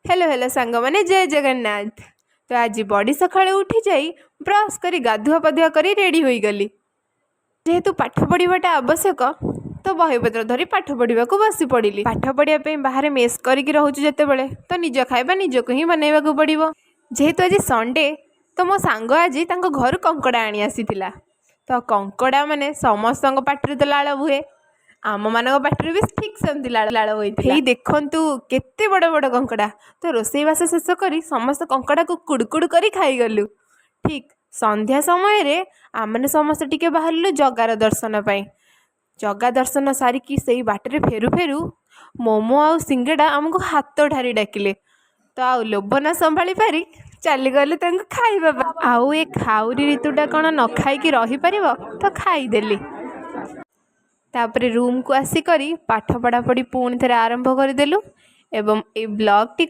Hello hello सांग मैंने जय जगन्नाथ। तो आज बड़ी सकाଳେ उठी जाई ब्रश करी गाधुआ पाधुआ करी रेडी होई गली। जेहेतु पाठ पढ़ाटा आवश्यक तो बहीपत्र धरी पाठ पढ़ा बसी पड़ी। पाठ पढ़ाई बाहर मेस करके रोचु जितेबाला तो निज खाଇବା निजक ही बनवाक पड़ो। जेहेतु आज संडे तो मो सांग आज घर कंकड़ा आनी आसीथिला। तो कंकड़ा माने समस्त पाटिरे तो लाल बुहे, आम मान पाटिरे भी ठीक सेमती लाल लाल होई। देखंतु केते बड़ बड़ कंकड़ा। तो रोसईवास शेष करी समस्त कंकड़ा को कुड़कुड़ करी खाईगलु। ठीक संध्या समय रे आमने समस्त टिके बाहरलु जगार दर्शन पाई। जगा दर्शन सारिकी से बाटर फेरु फेरु मोमो आ सिंगड़ा आमको हाथ ठारी डाकिले। तो आ लोभ न संभाली पारी चलीगलु खाइबा। आउ ए खाउरी ऋतुटा कौन न खाइकी रही पारिबो तो खाईदेली। तापरे रूम को आसिक पाठ पढ़ा पढ़ी पुणी थे आरंभ करदेलु एवं ए ब्लॉग टी